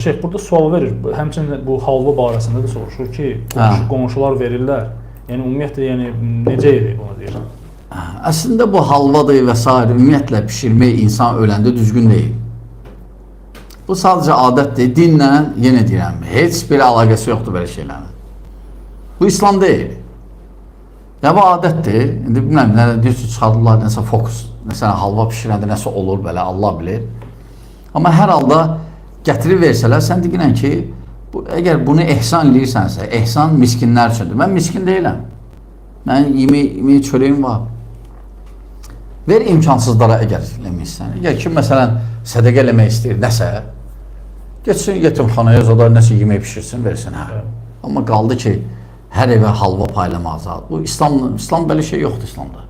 Şeyx burada sual verir. Həmçinin bu halva barəsində də soruşur ki, qonşular verirlər. Yəni ümumiyyətlə necə edir bunu deyir. Əslində bu halvadır və s. ümumiyyətlə pişirmək insan öləndə düzgün deyil. Bu sadəcə adətdir. Dinlə, yenə deyirəm, heç bir əlaqəsi yoxdur belə şeylərin. Bu İslam deyil. Ya bu adətdir. İndi bilməm, nəsə çıxardılar, nəsə fokus. Məsələn, halva pişirəndə nəsə olur belə, Allah bilir. Amma hər halda gətirib versələr, sən deyirən ki, əgər bunu ehsan eləyirsənsə, ehsan miskinlər üçündür. Mən miskin deyiləm. Mən yemək çörəyim var. Ver imkansızlara əgər eləmək istəyir. Əgər kim, məsələn, sədəqə eləmək istəyir, nəsə, geçsin yetimxanaya zadar, nəsə yemək pişirsin, versin. Hə. Amma qaldı ki, hər evə halva paylamaq azad. Bu, İslam belə şey yoxdur İslamda.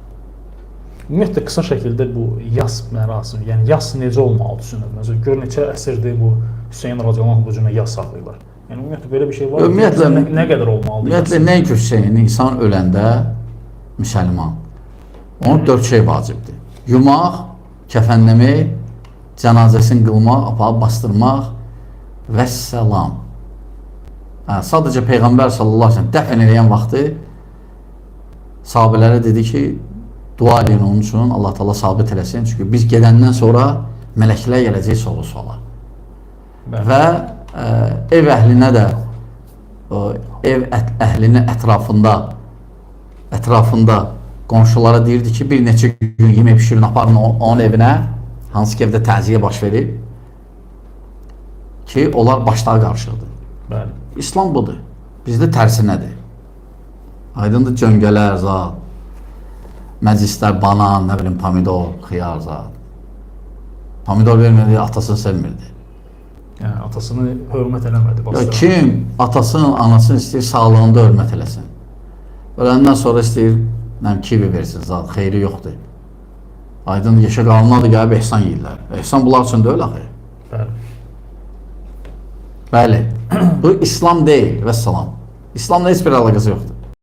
Ümumiyyətlə, qısa şəkildə bu yas mərasimi, yəni yas necə olmalı düşünür? Məsələn, gör neçə əsrdir bu Hüseyin radiyallahu anh bu cümlə yas saxlayırlar. Yəni, ümumiyyətlə, belə bir şey var. Ümumiyyətlə, nə qədər olmalıdır? Ümumiyyətlə, nə ki Hüseyin, insan öləndə müsəlman. Onun 4 şey vacibdir. Yumaq, kəfənləmək, cənazəsini qılmaq, aparıb bastırmaq və səlam. Sadəcə Peyğəmbər sallallahu aleyhi ve sellem dəfn eləyən vaxtı sahabələrə dedi ki, dua edin onun üçün, Allah Teala sabit eləsin. Çünki biz gedəndən sonra mələklər gələcək soğu-soğula. Və ev əhlinə də, ev əhlinin ətrafında qonşulara deyirdi ki, bir neçə gün yemək pişirin, aparın onun evinə, hansı ki evdə təziyə baş verir ki, onlar başlığa qarşıdır. Bəli. İslam budur. Bizdə tərsinədir. Aydındır cöngələr, zat, məclislər, banan, nə bilim, pomidor, xiyar, zat. Pomidor vermirdi, atasını sevmirdi. Yəni, atasını hörmət eləmədi. Ya, kim atasının, anasını istəyir, sağlığında hörmət eləsin. Öləndən sonra istəyir, kivi versin, zat, xeyri yoxdur. Aydın, yaşa qalmadı, gəlib ehsan yeyirlər. Ehsan bunlar üçün deyil, axı. Bəli. Bəli. Bu İslam deyil, vəssalam. İslamla heç bir əlaqəsi yoxdur.